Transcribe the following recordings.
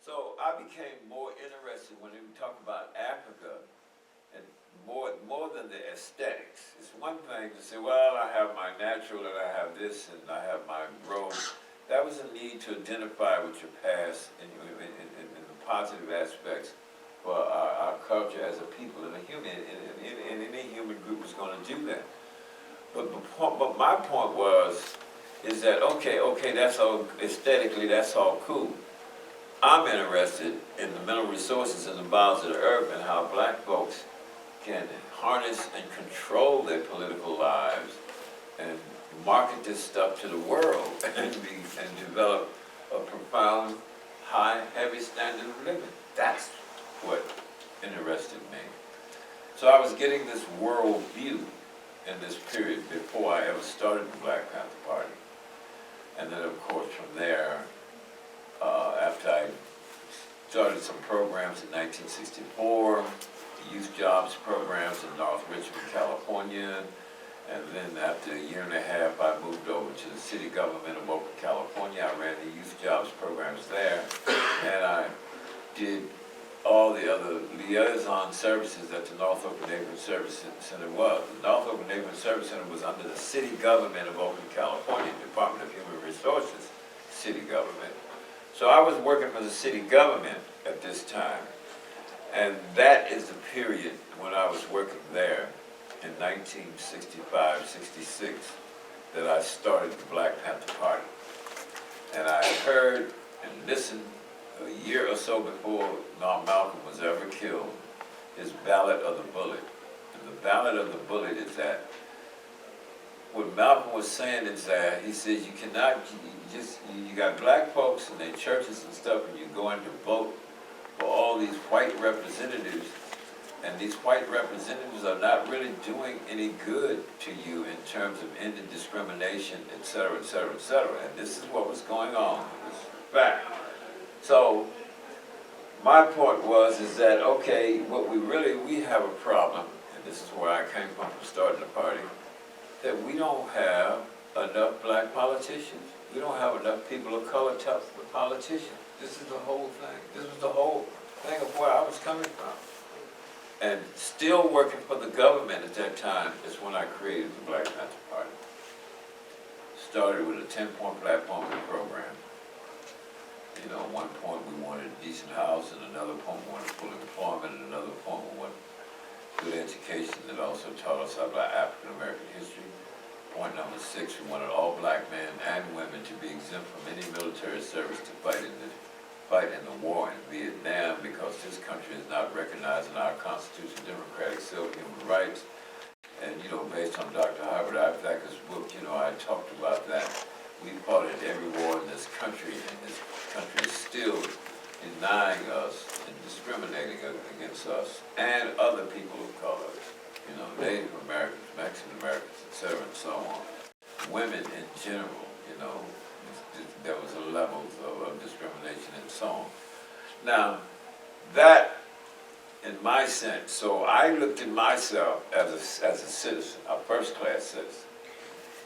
So I became more interested when we talk about Africa, and more than the aesthetics. It's one thing to say, well, I have my natural and I have this and I have my road. That was a need to identify with your past in the positive aspects for our culture as a people and a human, and any human group is going to do that. But my point is that, okay, that's all, aesthetically, that's all cool. I'm interested in the mental resources and the bowels of the earth and how black folks can harness and control their political lives and market this stuff to the world and develop a profound, high, heavy standard of living. That's what interested me. So I was getting this world view in this period before I ever started the Black Panther Party. And then, of course, from there, after I started some programs in 1964, youth jobs programs in North Richmond, California, and then after a year and a half, I moved over to the city government of Oakland, California. I ran the youth jobs programs there, and I did all the other liaison services that the North Oakland Neighborhood Service Center was. The North Oakland Neighborhood Service Center was under the city government of Oakland, California, Department of Human Resources, city government. So I was working for the city government at this time, and that is the period when I was working there in 1965, 66, that I started the Black Panther Party. And I heard and listened a year or so before Malcolm was ever killed, his Ballad of the Bullet. And the Ballad of the Bullet is that what Malcolm was saying is that he says you cannot, you got black folks in their churches and stuff, and you go in to vote for all these white representatives, and these white representatives are not really doing any good to you in terms of ending discrimination, et cetera, et cetera, et cetera. And this is what was going on. It was fact. So my point is that, okay, we have a problem, and this is where I came from starting the party, that we don't have enough black politicians. We don't have enough people of color tough politicians. This is the whole thing. This was the whole thing of where I was coming from. And still working for the government at that time is when I created the Black Panther Party. Started with a 10-point platform program. You know, at one point we wanted decent house, and another point we wanted full employment, and another point we wanted good education that also taught us about African American history. Point number 6, we wanted all black men and women to be exempt from any military service to fight in the war in Vietnam, because this country is not recognizing our Constitution, democratic, civil-human rights. And, you know, based on Dr. Howard Ivacker's book, you know, I talked about that. We fought in every war in this country, and this country is still denying us and discriminating against us and other people of color, you know, Native Americans, Mexican Americans, et cetera, and so on. Women in general, you know, there was a level of discrimination and so on. Now, that, in my sense, so I looked at myself as a citizen, a first-class citizen.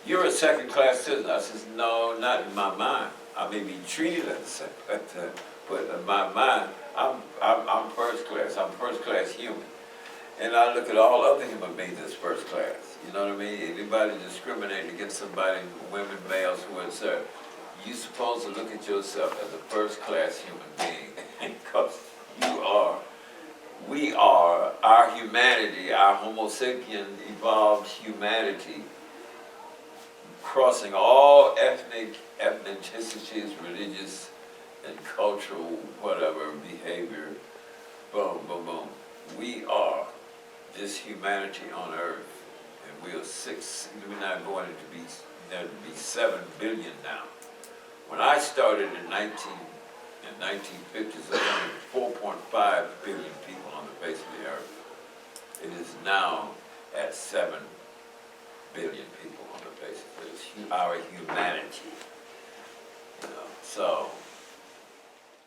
You're a second-class citizen. I says, no, not in my mind. I may be treated as a second-class, but in my mind, I'm first class. I'm first-class human. And I look at all other human beings as first class. You know what I mean? Anybody discriminating against somebody, women, males, who are served, you're supposed to look at yourself as a first-class human being, because we are, our humanity, our Homo sapien evolved humanity, crossing all ethnicities, religious and cultural, whatever, behavior, boom, boom, boom. We are this humanity on earth, and we are we're not going to be 7 billion now. When I started in 1950s, there were only 4.5 billion people on the face of the earth. It is now at 7 billion people on the face of this, our humanity. You know, so